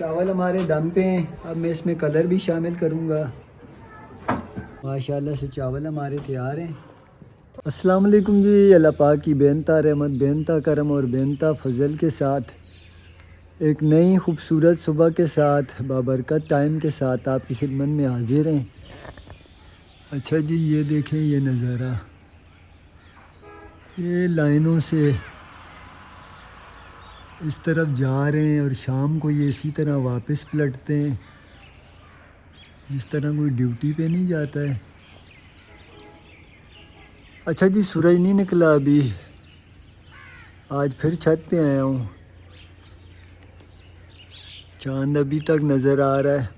चावल हमारे दम पे हैं। अब मैं इसमें कलर भी शामिल करूँगा। माशाल्लाह से चावल हमारे तैयार हैं। अस्सलाम वालेकुम जी। अल्लाह पाक की बेनता रहमत, बेनता करम और बेनता फजल के साथ एक नई खूबसूरत सुबह के साथ बाबरकत टाइम के साथ आपकी खिदमत में हाजिर हैं। अच्छा जी, ये देखें ये नज़ारा, ये लाइनों से इस तरफ जा रहे हैं और शाम को ये इसी तरह वापस पलटते हैं, जिस तरह कोई ड्यूटी पे नहीं जाता है। अच्छा जी, सूरज नहीं निकला अभी, आज फिर छत पे आया हूँ। चांद अभी तक नज़र आ रहा है।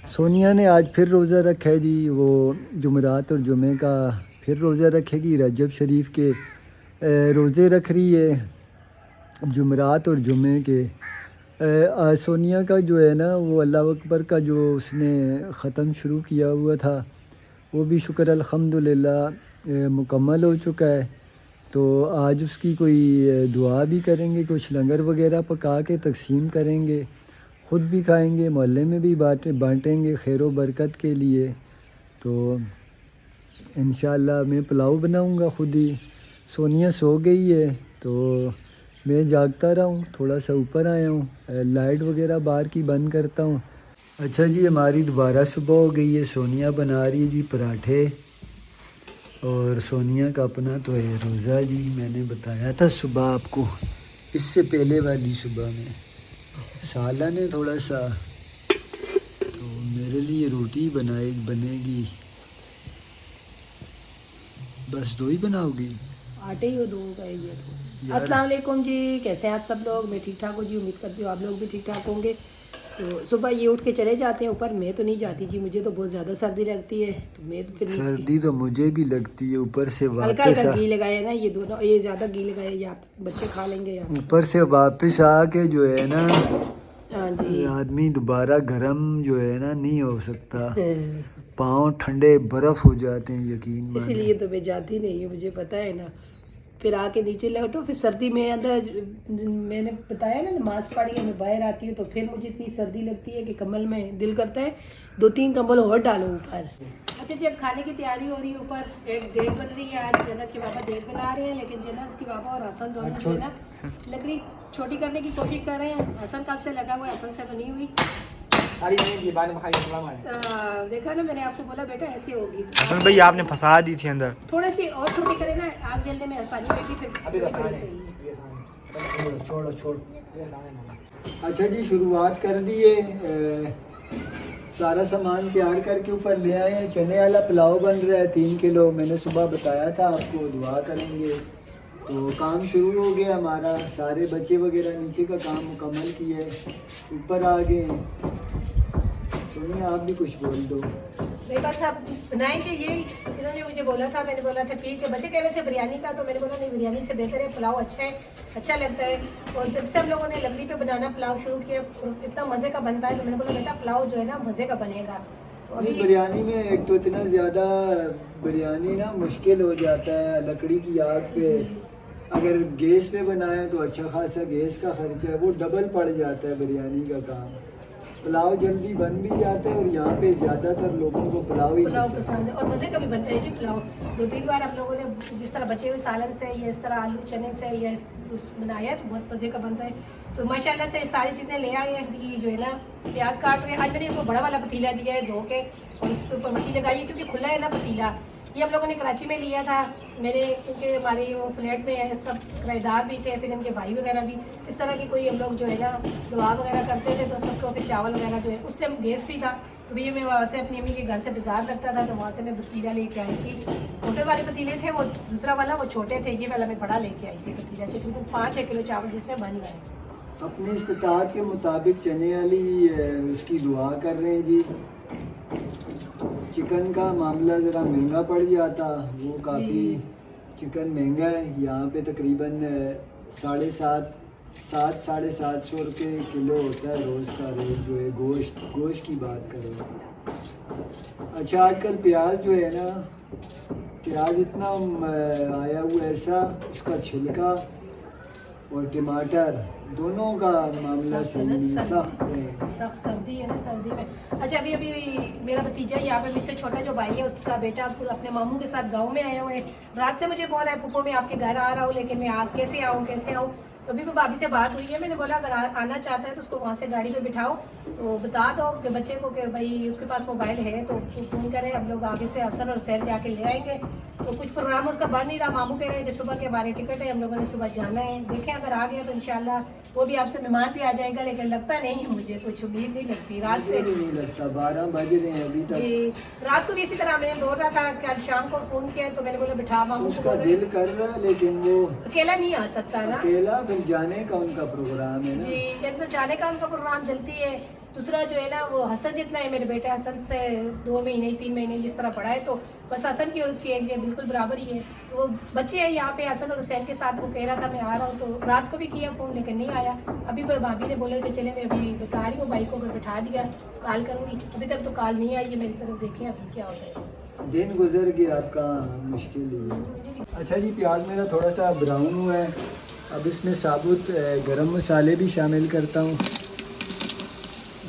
सोनिया ने आज फिर रोज़ा रखा है जी। वो जुमेरात और जुमे का फिर रोज़ा रखेगी। रजब शरीफ के रोज़े रख रही है, जुमेरात और जुमे के। आज सोनिया का जो है ना, वो अल्लाह अकबर का जो उसने ख़त्म शुरू किया हुआ था, वो भी शुक्र अल्हम्दुलिल्लाह मुकम्मल हो चुका है। तो आज उसकी कोई दुआ भी करेंगे, कुछ लंगर वगैरह पका के तकसीम करेंगे, ख़ुद भी खाएंगे, मोहल्ले में भी बांटेंगे खैर व बरकत के लिए। तो इंशाअल्लाह मैं पुलाव बनाऊंगा ख़ुद ही। सोनिया सो गई है तो मैं जागता रहा हूँ, थोड़ा सा ऊपर आया हूँ, लाइट वगैरह बाहर की बंद करता हूँ। अच्छा जी, हमारी दोबारा सुबह हो गई है। सोनिया बना रही है जी पराठे, और सोनिया का अपना तो है रोज़ा जी। मैंने बताया था सुबह आपको, इससे पहले वाली सुबह में साला ने थोड़ा सा, तो मेरे लिए रोटी बनेगी। बस दो ही बनाओगी? आटे ही दो का ये तो। अस्सलाम वालेकुम जी, कैसे हैं आप सब लोग? मैं ठीक ठाक हूँ जी, उम्मीद करती हूँ आप लोग भी ठीक ठाक होंगे। तो सुबह ये उठ के चले जाते हैं ऊपर। मैं तो नहीं जाती जी, मुझे तो बहुत ज़्यादा सर्दी लगती है, तो मैं तो फिर सर्दी तो मुझे भी लगती है। ऊपर से हल्का वापस हल्का घी लगाए ना, ये दोनों, ये ज़्यादा घी लगाए या बच्चे खा लेंगे या। ऊपर से वापस आके जो है ना, हाँ जी। आदमी दोबारा गर्म जो है ना नहीं हो सकता। पाँव ठंडे बर्फ़ हो जाते हैं, यकीन माने। इसीलिए तो मैं जाती नहीं हूँ, मुझे पता है ना। फिर आके नीचे लौटो, फिर सर्दी में अंदर, मैंने बताया ना नमाज पढ़ के मैं बाहर आती हूँ तो फिर मुझे इतनी सर्दी लगती है कि कम्बल में दिल करता है 2-3 कंबल और डालो ऊपर। अच्छा जी, अब खाने की तैयारी हो रही है ऊपर। एक डेग बन रही है, आज जन्नत के पापा डेग बना रहे हैं, लेकिन जन्नत के पापा और हसन दोनों जो है ना लकड़ी छोटी करने की कोशिश कर रहे हैं। हसन कब से लगा हुआ है, हसन से तो नहीं हुई। देखा ना, मैंने आपको बोला बेटा ऐसे होगी। भाई आपने फंसा दी थी अंदर। थोड़ी सी और छोटी करें ना, आग जलने में आसानी होगी, फिर सही है। छोड़। अच्छा जी, शुरुआत कर दी है। सारा सामान तैयार करके ऊपर ले आए हैं। चने वाला पुलाव बन रहा है 3 किलो। मैंने सुबह बताया था आपको, दुआ करेंगे। तो काम शुरू हो गया हमारा। सारे बच्चे वगैरह नीचे का काम मुकम्मल किए, ऊपर आ गए। सोनिया आप भी कुछ बोल दो। मेरे पास आप बनाएंगे ये, इन्होंने मुझे बोला था, मैंने बोला था ठीक है। बच्चे कह रहे थे बिरयानी का, तो मैंने बोला नहीं, बिरयानी से बेहतर है पुलाव, अच्छा है, अच्छा लगता है। और जब से हम लोगों ने लकड़ी पे बनाना पुलाव शुरू किया, इतना मज़े का बनता है, तो मैंने बोला बेटा पुलाव जो है ना मज़े का बनेगा। तो अभी बिरयानी में एक तो इतना ज़्यादा बिरयानी ना मुश्किल हो जाता है लकड़ी की आग पे। अगर गैस पे बनाए तो अच्छा खासा गैस का खर्चा है, वो डबल पड़ जाता है बिरयानी का काम। पुलाव जल्दी बन भी जाता है, और यहाँ पे ज़्यादातर लोगों को पुलाव ही पसंद है और मज़े का भी बनता है जी पुलाव। 2-3 बार आप लोगों ने जिस तरह बचे हुए सालन से या इस तरह आलू चने से या उस बनाया है, तो बहुत मज़े का बनता है। तो माशाल्लाह से सारी चीज़ें ले आए हैं। अभी ये जो है ना प्याज काट रहे हैं। आज मैंने इनको बड़ा वाला पतीला दिया है धो के, और इसके ऊपर मट्टी लगाई है क्योंकि खुला है ना पतीला। ये हम लोगों ने कराची में लिया था। मेरे क्योंकि हमारे वो फ्लैट में है, सब किराएदार भी थे, फिर इनके भाई वगैरह भी इस तरह की कोई हम लोग जो है ना दुआ वगैरह करते थे, तो सबको फिर चावल वगैरह जो है, उस टाइम गैस भी था, तो भैया मैं वहाँ से अपनी अम्मी के घर से बाजार लगता था, तो वहाँ से मैं पतीला लेके आई थी। होटल वाले पतीले थे, वो दूसरा वाला वो छोटे थे, ये वाला मैं बड़ा लेके आई थी पतीला। तकरीबन 5-6 किलो चावल जिसमें बन गए। अपनी इस्तात के मुताबिक चने वाली उसकी दुआ कर रहे हैं जी। चिकन का मामला ज़रा महंगा पड़ जाता, वो काफ़ी चिकन महंगा है यहाँ पे। तकरीबन 750-750 रुपये किलो होता है रोज़ का रेट जो है। गोश्त की बात करें। अच्छा, आजकल प्याज जो है ना, प्याज इतना आया हुआ ऐसा, उसका छिलका और टमाटर दोनों का मामला सही नहीं, सख्त है। सख्त सर्दी है ना, सर्दी में। अच्छा अभी अभी मेरा भतीजा यहाँ पे मुझसे छोटा जो भाई है उसका बेटा अपने मामू के साथ गांव में आया हुआ है। रात से मुझे बोल रहा है पुप्पो मैं आपके घर आ रहा हूँ, लेकिन मैं कैसे आऊँ। तो अभी मैं भाभी से बात हुई है, मैंने बोला अगर आना चाहता है तो उसको वहाँ से गाड़ी पे बिठाओ, तो बता दो कि बच्चे को कि भाई उसके पास मोबाइल है तो फ़ोन करे, हम लोग आगे से हसन और सैर जाके ले आएंगे। तो कुछ प्रोग्राम उसका बन नहीं रहा, मामू कह रहे हैं कि सुबह के हमारे टिकट है, हम लोगों ने सुबह जाना है। देखें अगर आ गया तो इंशाल्लाह वो भी आपसे मेहमान भी आ जाएगा, लेकिन लगता नहीं है, मुझे कुछ उम्मीद नहीं लगती रात से। नहीं लगता 12 बज रहे हैं अभी तक। रात को भी इसी तरह मैं बोल रहा था कि आज शाम को फ़ोन किया तो मैंने बोला बिठा मामू को, उसका दिल कर रहा है लेकिन वो अकेला नहीं आ सकता ना, अकेला फिर जाने का उनका प्रोग्राम है ना। जी एक तो जाने का उनका प्रोग्राम जल्दी है, दूसरा जो है ना वो हसन जितना है, मेरे बेटे हसन से 2 महीने 3 महीने जिस तरह पढ़ा है, तो बस हसन की और उसकी एज बिल्कुल बराबर ही है। तो वो बच्चे हैं यहाँ पे हसन और हुसैन के साथ, वो कह रहा था मैं आ रहा हूँ, तो रात को भी किया फ़ोन लेकिन नहीं आया। अभी भाभी ने बोला कि चले मैं अभी बता रही हूँ भाई को, मैं बिठा दिया कॉल करूँगी, अभी तक तो कॉल नहीं आई है मेरी तरफ, देखें अभी क्या होता है। दिन गुजर गया आपका, मुश्किल ही है। अच्छा जी प्याज मेरा थोड़ा सा ब्राउन हुआ है, अब इसमें साबुत गरम मसाले भी शामिल करता हूँ।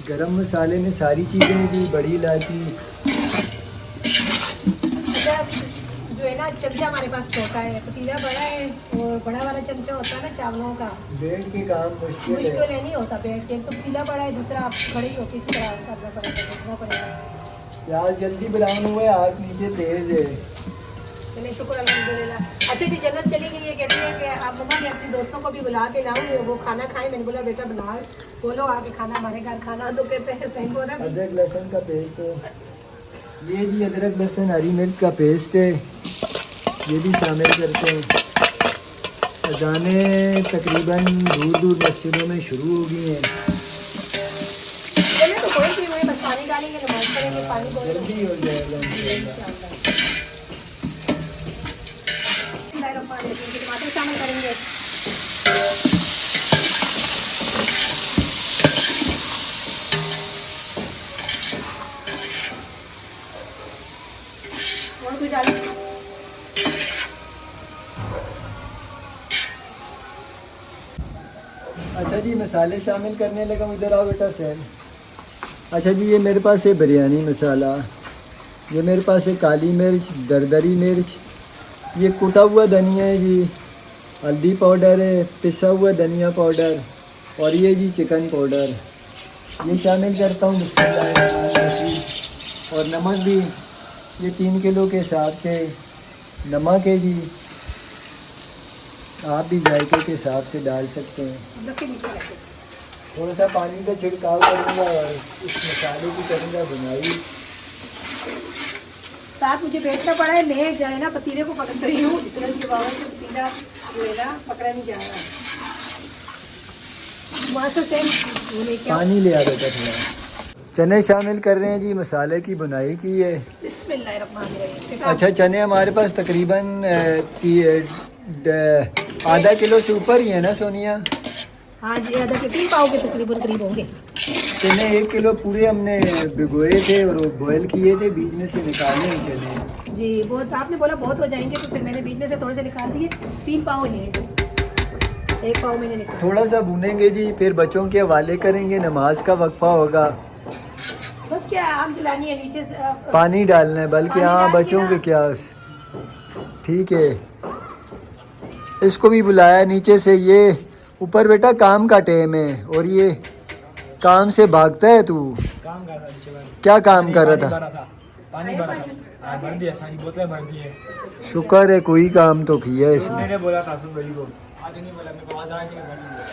गरम मसाले में सारी चीज़ें भी, बड़ी इलायची। अच्छा जो है ना चमचा हमारे पास छोटा है, पतीला बड़ा है, और बड़ा वाला चमचा होता है ना चावलों का, बैठ के काम मुश्किल मुश्किल है। नहीं होता बैठ के, एक तो पतीला बड़ा है, दूसरा आप खड़ी होकर इसी तरह करना पड़ेगा, देखना पड़ेगा। प्याज जल्दी ब्राउन हुआ है, आग नीचे तेज है। चलिए शुक्र अल्हम्दुलिल्लाह। अच्छा जी जन्नत चली गई है, कहती है कि आप मम्मा मैं अपनी दोस्तों को भी बुला के लाऊंगी, वो खाना खाएं। मैंने बोला बेटा बना बोलो आके खाना, हमारे घर खाना, तो कहते हैं सही बोल रहा है। अदरक लहसुन का पेस्ट है ये जी, अदरक लहसुन हरी मिर्च का पेस्ट है, ये भी शामिल करते हैं। अजाने तकरीबन दूर दूर मस्जिदों में शुरू हो गई हैं। चलिए तो कोई भी बस पानी डालेंगे, नमाज पढ़ेंगे, पानी बोल जल्दी हो जाएगा इंशाल्लाह। टमाटर शामिल करेंगे। और कुछ डालेंगे। अच्छा जी मसाले शामिल करने लगा, इधर आओ बेटा सैन। अच्छा जी ये मेरे पास है बिरयानी मसाला, ये मेरे पास है काली मिर्च, दरदरी मिर्च, ये कुटा हुआ धनिया है जी, हल्दी पाउडर है, पिसा हुआ धनिया पाउडर, और ये जी चिकन पाउडर, ये शामिल करता हूँ। और नमक भी ये 3 किलो के हिसाब से नमक है जी, आप भी जायके के हिसाब से डाल सकते हैं। थोड़ा सा पानी का छिड़काव करूँगा और इस मसाले की करूँगा बुनाई। साथ मुझे बैठना पड़ा है, मैं जो है ना पतीले को पकड़ रही हूँ, तुरंत के बावजूद से पतीला जो है ना पकड़ा नहीं जा रहा। वहाँ से लेके पानी ले आ बेटा थोड़ा। चने शामिल कर रहे हैं जी, मसाले की बुनाई की है। बिस्मिल्लाहिर्रहमानिर्रहीम। अच्छा चने हमारे पास तकरीबन आधा किलो से ऊपर ही है ना सोनिया? हाँ जी आधा के 3 पाव के तकरीबन करीब होंगे। चने 1 किलो पूरे हमने भिगोए थे और बॉयल किए थे, बीच में से निकाले हैं चने जी। बहुत आपने बोला बहुत हो जाएंगे, तो फिर मैंने बीच में से थोड़े से निकाल दिए। 3 पाव है, 1 पाव मैंने निकाला। थोड़ा सा भूनेंगे जी, फिर बच्चों के हवाले करेंगे, नमाज का वक्फा होगा। बस क्या आग जलानी है, नीचे से पानी डालना है, बल्कि पानी हाँ डाल के बच्चों ना। के क्या ठीक है। इसको भी बुलाया नीचे से, ये ऊपर बेटा काम का टाइम है और ये काम से भागता है तू। काम कर रहा था, क्या काम कर रहा था? पानी भरा था, भर दिया, सारी बोतलें भर दी है। शुक्र है कोई काम तो किया है इसने। मैंने बोला था सुन भाई को, आज नहीं बोला, मेरे को आज आके भर दिया।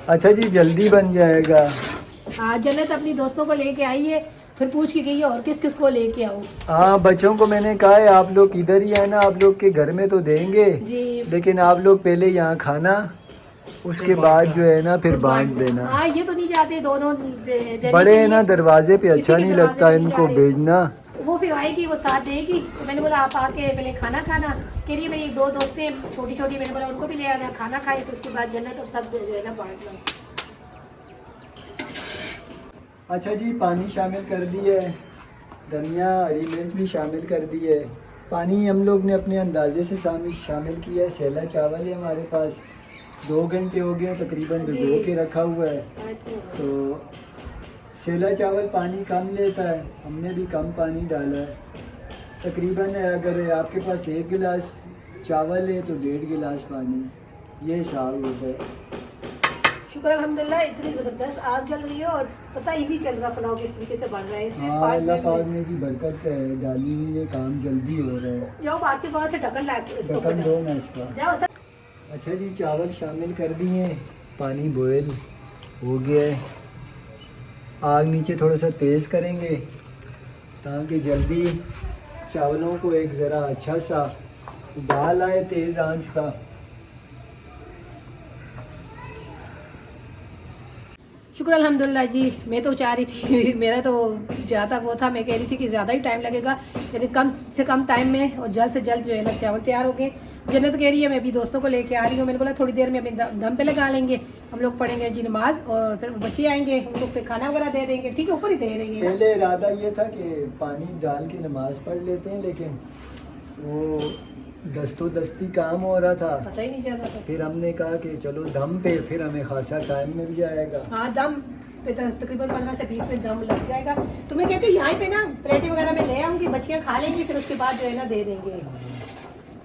अच्छा जी जल्दी बन जाएगा। हाँ जन्नत अपनी दोस्तों को लेके आई है, फिर पूछ के गई है और किस किस को लेके आऊँ। हाँ बच्चों को मैंने कहा है आप लोग इधर ही है ना, आप लोग के घर में तो देंगे जी। लेकिन आप लोग पहले यहाँ खाना, उसके बाद जो है ना फिर बांट देना। हाँ ये तो नहीं जाते दोनों देने बड़े के हैं ना लिए। दरवाजे पे, किसी अच्छा के नहीं दरवाजे लगता पे नहीं इनको जा रहे। भेजना। वो फिर आएगी, वो साथ देगी, तो मैंने बोला आप आके पहले खाना खाना। कह रही है मेरी 2 दोस्तें छोटी छोटी, मैंने बोला उनको भी ले आना, खाना खाए, फिर उसके बाद जन्नत और सब जो है ना बांट लो। अच्छा जी पानी शामिल कर दिए, धनिया हरी मिर्च भी शामिल कर दिए, पानी हम लोग ने अपने अंदाजे से शामिल किया है। सेला चावल है हमारे पास, 2 घंटे हो गए तकरीबन भिगो के रखा हुआ है। तो सेला चावल पानी कम लेता है, हमने भी कम पानी डाला है। तकरीबन अगर आपके पास 1 गिलास चावल है तो 1.5 गिलास पानी, ये हिसाब होता है। शुक्र अल्हम्दुलिल्लाह, इतनी ज़बरदस्त आग जल रही है और पता ही नहीं चल रहा पुलाव किस तरीके से बन रहा है। इसलिए हाँ, अल्लाह पाक ने जी बरकत डाली हुई है, काम जल्दी हो रहा है। जाओ बाकी बहुत से ढक्कन ला के इसको ढक्कन दो ना इसका। जाओ सर। अच्छा जी, चावल शामिल कर दिए, पानी बॉयल हो गया है। आग नीचे थोड़ा सा तेज़ करेंगे ताकि जल्दी चावलों को एक ज़रा अच्छा सा उबाल आए तेज़ आंच का। शुक्र अल्हम्दुलिल्लाह जी। मैं तो चाह रही थी, मेरा तो जहाँ तक वो था, मैं कह रही थी कि ज़्यादा ही टाइम लगेगा, लेकिन कम से कम टाइम में और जल्द से जल्द जो है ना चावल तैयार हो गए। जन्नत कह रही है मैं अभी दोस्तों को लेके आ रही हूँ। मैंने बोला थोड़ी देर में अभी दम पे लगा लेंगे, हम लोग पढ़ेंगे जी नमाज और फिर बच्चे आएंगे, उनको फिर खाना वगैरह दे देंगे। ठीक है, ऊपर ही दे देंगे। पहले इरादा ये था कि पानी डाल के नमाज पढ़ लेते हैं, लेकिन वो दस्तो दस्ती काम हो रहा था, पता ही नहीं चल रहा था। फिर हमने कहा कि चलो दम पे फिर हमें खासा टाइम मिल जाएगा। हाँ, दम पे तकरीबन 15 से 20 मिनट दम लग जाएगा। तो मैं कहती हूँ यहाँ पे ना प्लेटें वगैरह में ले आऊँगी, बच्चियाँ खा लेंगी, फिर उसके बाद जो है ना दे देंगे।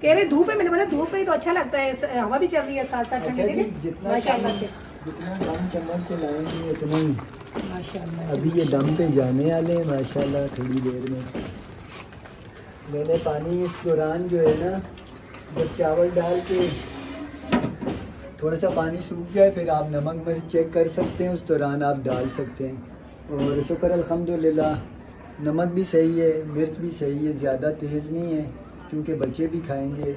कह रहे धूप है, मैंने बोला धूप में ही तो अच्छा लगता है, हवा भी चल रही है साथ साथ अच्छा ठंडी जी, जितना माशाल्लाह से। जितना दम चम्मच चलाएंगे उतना ही। माशाल्लाह से। अभी ये दम पे जाने वाले हैं माशाल्लाह थोड़ी देर में। मैंने पानी इस दौरान जो है ना, जब चावल डाल के थोड़ा सा पानी सूख जाए फिर आप नमक मिर्च चेक कर सकते हैं, उस दौरान आप डाल सकते हैं। और शुक्र अल्हम्दुलिल्लाह, नमक भी सही है, मिर्च भी सही है, ज़्यादा तेज़ नहीं है क्योंकि बच्चे भी खाएंगे,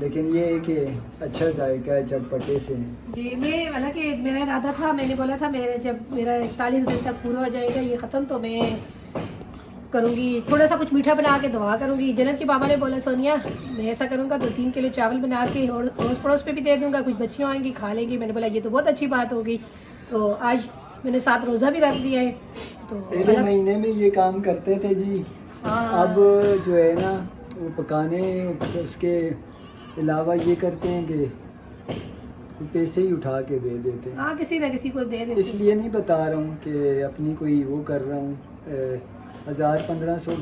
लेकिन ये है कि अच्छा जायका है, चटपटे से। जी, मैं हालांकि मेरा इरादा था, मैंने बोला था मेरे जब मेरा 41 दिन तक पूरा हो जाएगा ये ख़त्म तो मैं करूँगी थोड़ा सा कुछ मीठा बना के दुआ करूँगी। जन्नत के बाबा ने बोला सोनिया मैं ऐसा करूँगा 2-3 किलो चावल बना के और अड़ोस पड़ोस पे भी दे दूँगा, कुछ बच्चियाँ आएंगी खा लेंगी। मैंने बोला ये तो बहुत अच्छी बात होगी। तो आज मैंने 7 रोज़ा भी रख दिया है। तो पहले महीने में ये काम करते थे जी। हाँ। अब जो है ना वो पकाने उसके अलावा ये करते हैं कि पैसे ही उठा के दे देते हैं। हाँ, किसी ना किसी को दे देते। इसलिए नहीं बता रहा हूँ कि अपनी कोई वो कर रहा हूँ। 1000-1500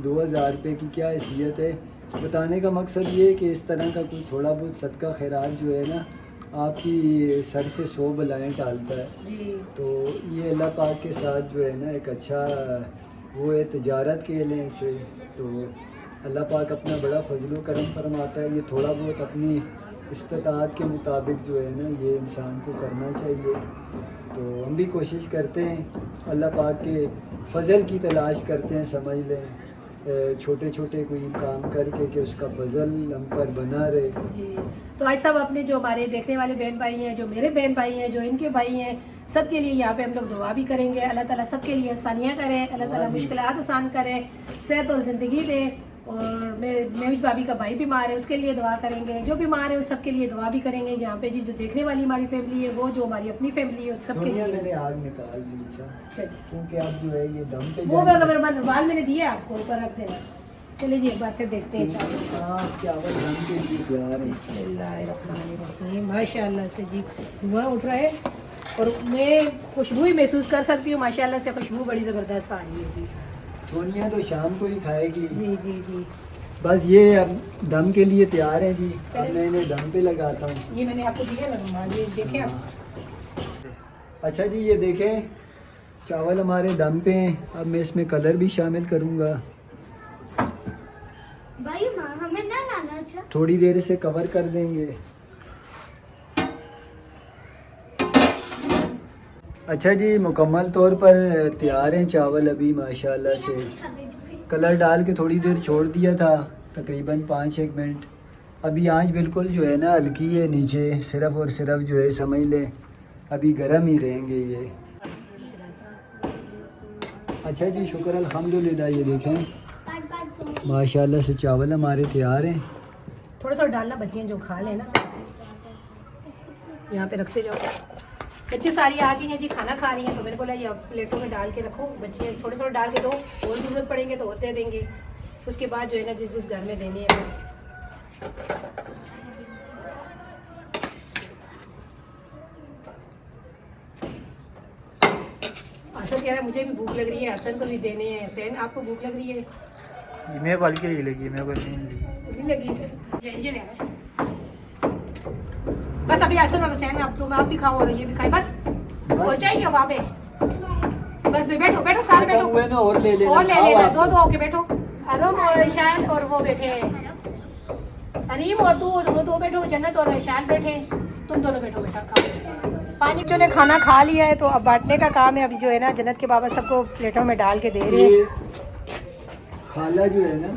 2000 रुपये की क्या हैसियत है। बताने का मकसद ये है कि इस तरह का कोई थोड़ा बहुत सदका खैरात जो है ना आपकी सर से 100 बलाएँ टालता है। जी। तो ये अल्लाह पाक के साथ जो है ना एक अच्छा वो है, तिजारत के लें इसे। तो अल्लाह पाक अपना बड़ा फजल करम फरमाता है। ये थोड़ा बहुत अपनी इस्तिताअत के मुताबिक जो है ना ये इंसान को करना चाहिए। तो हम भी कोशिश करते हैं, अल्लाह पाक के फजल की तलाश करते हैं, समझ लें छोटे छोटे कोई काम करके कि उसका फजल हम पर बना रहे। जी, तो आज सब अपने जो हमारे देखने वाले बहन भाई हैं, जो मेरे बहन भाई हैं, जो इनके भाई हैं, सब के लिए यहाँ पे हम लोग दुआ भी करेंगे। अल्लाह ताला सब के लिए आसानियाँ करें, अल्लाह ताला मुश्किलात आसान करें, सेहत और ज़िंदगी दे। और मैं भाभी का भाई बीमार है, उसके लिए दुआ करेंगे। जो बीमार है उस सब के लिए दुआ भी करेंगे। यहाँ पे जी जो देखने वाली हमारी फैमिली है, वो जो हमारी अपनी फैमिली है, उस सब के सोनिया लिए। मैंने आग निकाल ली अच्छा जी, क्योंकि अब जो है ये दम पे वो जाएंगे। बाल मैंने दिया आपको, ऊपर रख देना। चलिए जी एक बार फिर देखते हैं चावल। हाँ, चावल दम के लिए तैयार है। बिस्मिल्लाहिर्रहमानिर्रहीम। माशाल्लाह से जी धुआं उठ रहा है और मैं खुशबू ही महसूस कर सकती हूँ। माशाल्लाह से खुशबू बड़ी ज़बरदस्त आ रही है जी। सोनिया तो शाम को ही खाएगी। जी जी जी। बस ये अब दम के लिए तैयार है जी। अब मैं इन्हें दम पे लगाता हूँ। ये मैंने आपको दिया ना रुमाल, ये देखें आप। अच्छा जी, ये देखें चावल हमारे दम पे हैं। अब मैं इसमें कलर भी शामिल करूँगा। भाई माँ हमें ना लाना। अच्छा थोड़ी देर से कवर कर देंगे। अच्छा जी, मुकम्मल तौर पर तैयार हैं चावल अभी माशाल्लाह से। कलर डाल के थोड़ी देर छोड़ दिया था, तकरीबन 5-1 मिनट। अभी आंच बिल्कुल जो है ना हल्की है नीचे, सिर्फ और सिर्फ जो है समझ लें अभी गर्म ही रहेंगे ये। अच्छा जी, शुक्र अल्हम्दुलिल्लाह। ये देखें माशाल्लाह से चावल हमारे तैयार हैं। थोड़ा थोड़ा डालना, बच्चियाँ जो खा लेना। यहाँ पे रखते जाओ। बच्चे सारी आ गई हैं जी, खाना खा रही हैं, तो मैंने बोला ये प्लेटों में डाल के रखो। बच्चे थोड़े थोड़े डाल के दो, और ज़रूरत पड़ेंगे तो और दे देंगे। उसके बाद जो है ना जिस जिस घर में देनी है। हसन कह रहा है मुझे भी भूख लग रही है, हसन को भी देने हैं। हसैन आपको भूख लग रही है? मेरे वाली के लिए लगी, मेरे को नहीं लगी। नहीं लगी? ये ले आ। बस अभी हसन और हुसैन आप तुम आप भी खाओ और ये भी खाए, बस हो जाइए वहाँ पे। बस भी बैठो बैठो सारे बैठो, हुए ना और ले लेना, और ले लेना, दो दो होके बैठो। अरुम और शान और वो बैठे हैं, अरीम और तू और वो दो बैठो, जन्नत और शान बैठे, तुम दोनों बैठो बेटा खाओ पानी। बच्चों ने खाना खा लिया है तो अब बांटने का काम है। अभी जो है ना जन्नत के बाबा सबको प्लेटों में डाल के दे रहे हैं। ये खाला जो है ना,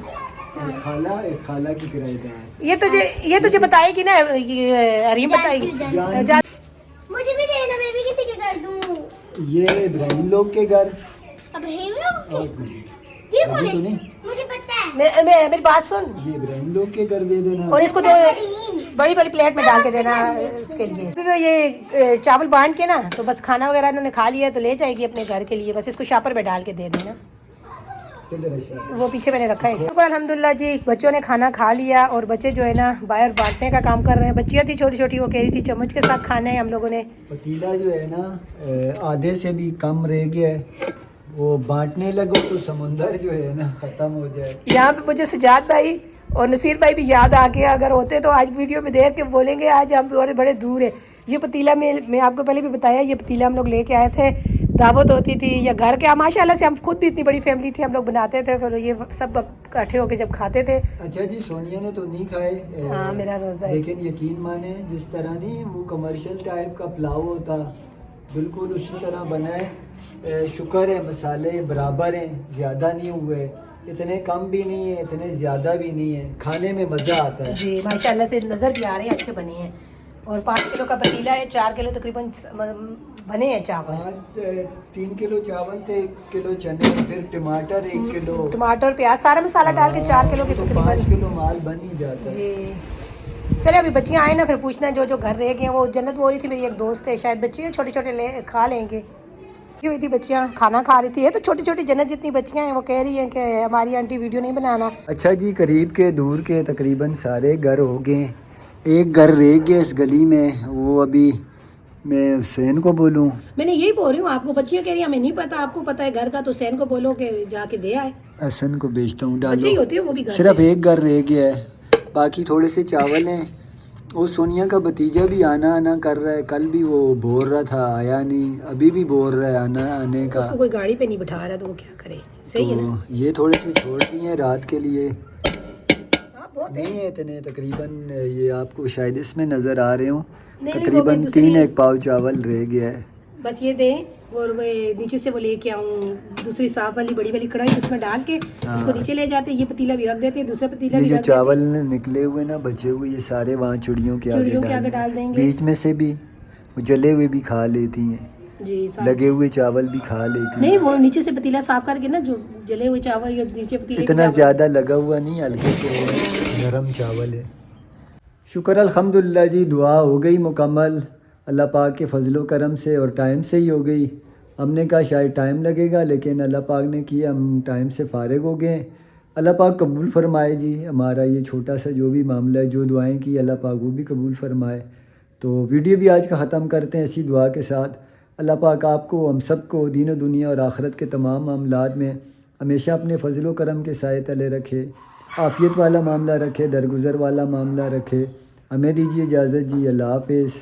एक खाला की किराएदार। ये तुझे बताएगी ना, ये अरीम बताएगी। मुझे भी देना, मैं भी किसी के घर दूँ। ये इब्राहिम लोग के घर। इब्राहिम लोग और के? ये कौन अभी है? तो नहीं, मुझे पता है। मेरी बात सुन, ये इब्राहिम लोग के घर दे देना। और इसको दो बड़ी बड़ी प्लेट में डाल के देना इसके लिए। फिर ये चावल बांट के ना तो बस खाना वगैरह इन्होंने खा लिया है तो ले जाएगी अपने घर के लिए। बस इसको शापर में डाल के दे देना। किधर है शाह? वो पीछे मैंने रखा है। शुक्र अल्हम्दुलिल्लाह जी, बच्चों ने खाना खा लिया और बच्चे जो है ना बाहर बांटने का काम कर रहे हैं। बच्चियाँ थी छोटी छोटी, वो कह रही थी चम्मच के साथ खाना है हम लोगों ने। पतीला जो है ना आधे से भी कम रह गया है, वो बांटने लगो तो समुंदर जो है ना ख़त्म हो जाए। यहाँ पे मुझे सजाद भाई और नसीर भाई भी याद आ गया। अगर होते तो आज वीडियो में देख के बोलेंगे आज हम बड़े दूर है। ये पतीला मैं आपको पहले भी बताया, ये पतीला हम लोग लेके आए थे, दावत होती थी या घर के, माशाल्लाह से हम खुद भी इतनी बड़ी फैमिली थी, हम लोग बनाते थे, फिर ये सब इकट्ठे होके जब खाते थे। अच्छा जी, सोनिया ने तो नहीं खाए। हाँ मेरा रोज़ा है। लेकिन यकीन माने जिस तरह नहीं वो कमर्शियल टाइप का पुलाव होता, बिल्कुल उसी तरह बना है। शुक्र है मसाले बराबर हैं, ज़्यादा नहीं हुए, इतने कम भी नहीं है, इतने ज़्यादा भी नहीं है, खाने में मज़ा आता है जी। माशाल्लाह से नज़र भी आ रहे हैं अच्छे बने हैं। और 5 किलो का पतीला है, 4 किलो तकरीबन बने हैं चावल। आज 3 किलो चावल थे, 1 किलो चने, फिर टमाटर 1 किलो, टमाटर प्याज सारा मसाला डाल के 4 किलो की तो तकरीबन 5 किलो माल बन ही जाता है। जी। चले अभी बच्चियाँ आए ना फिर पूछना जो जो घर रह गए हैं। वो जन्नत बोल रही थी मेरी एक दोस्त है, शायद बच्चियाँ छोटे छोटे ले खा लेंगे। की हुई थी बच्चियाँ खाना खा रही थी, ये तो छोटी छोटी जन्नत जितनी बच्चियाँ हैं वो कह रही हैं कि हमारी आंटी वीडियो नहीं बनाना। अच्छा जी, करीब के दूर के तकरीबन सारे घर हो गए, एक घर रह गया इस गली में, वो अभी मैं हुसैन को बोलूँ। मैंने यही बोल रही हूँ आपको, बच्चियाँ कह रही हैं हमें नहीं पता, आपको पता है घर का, तो हुसैन को बोलो कि जाके दे आए। हसन को भेजता हूँ, बच्चे ही डालो। होते हैं वो भी घर सिर्फ में। एक घर रह गया है, बाकी थोड़े से चावल हैं। वो सोनिया का भतीजा भी आना कर रहा है, कल भी वो बोल रहा था आया नहीं, अभी भी बोल रहा है आने का। उसको कोई गाड़ी पे नहीं बिठा रहा तो वो क्या करे, सही है ना। तो ये थोड़े से छोड़ दिए हैं रात के लिए, हाँ, बहुत है। नहीं है इतने, तकरीबन ये आपको शायद इसमें नज़र आ रहे हो, नहीं, वो तकरीबन मैं दूसरी- 3 पाव चावल रह गया है। बस ये दें और वे नीचे से वो लेके आऊँ दूसरी साफ वाली बड़ी वाली कढ़ाई, उसमें डाल के इसको नीचे ले जाते हैं। ये पतीला भी रख देते हैं, दूसरा पतीला ये भी जो रख देते हैं। चावल निकले हुए ना बचे हुए, ये सारे वहाँ चिड़ियों के चिड़ियों के आगे आगे डाल देंगे। बीच में से भी वो जले हुए भी खा लेती हैं, जी साफ। लगे हुए चावल भी खा लेती हैं। नहीं वो नीचे से पतीला साफ करके ना, जो जले हुए चावल या नीचे पतीले के इतना चावल- ज़्यादा लगा हुआ नहीं, हल्के से नरम चावल है। शुक्र अल्हम्दुलिल्लाह जी, दुआ हो गई मुकम्मल अल्लाह पाक के फजलो करम से, और टाइम से ही हो गई। हमने कहा शायद टाइम लगेगा, लेकिन अल्लाह पाक ने किया, हम टाइम से फ़ारिग हो गए। अल्लाह पाक कबूल फरमाए जी हमारा ये छोटा सा जो भी मामला है, जो दुआएं की अल्लाह पाक वो भी कबूल फरमाए। तो वीडियो भी आज का ख़त्म करते हैं इसी दुआ के साथ। अल्लाह पाक आपको, हम सब को दीन और दुनिया और आखिरत के तमाम मामलात में हमेशा अपने फजलो करम के साए तले रखे, आफ़ियत वाला मामला रखे, दरगुजर वाला मामला रखे। हमें दीजिए इजाज़त जी, अल्लाह हाफ़िज़।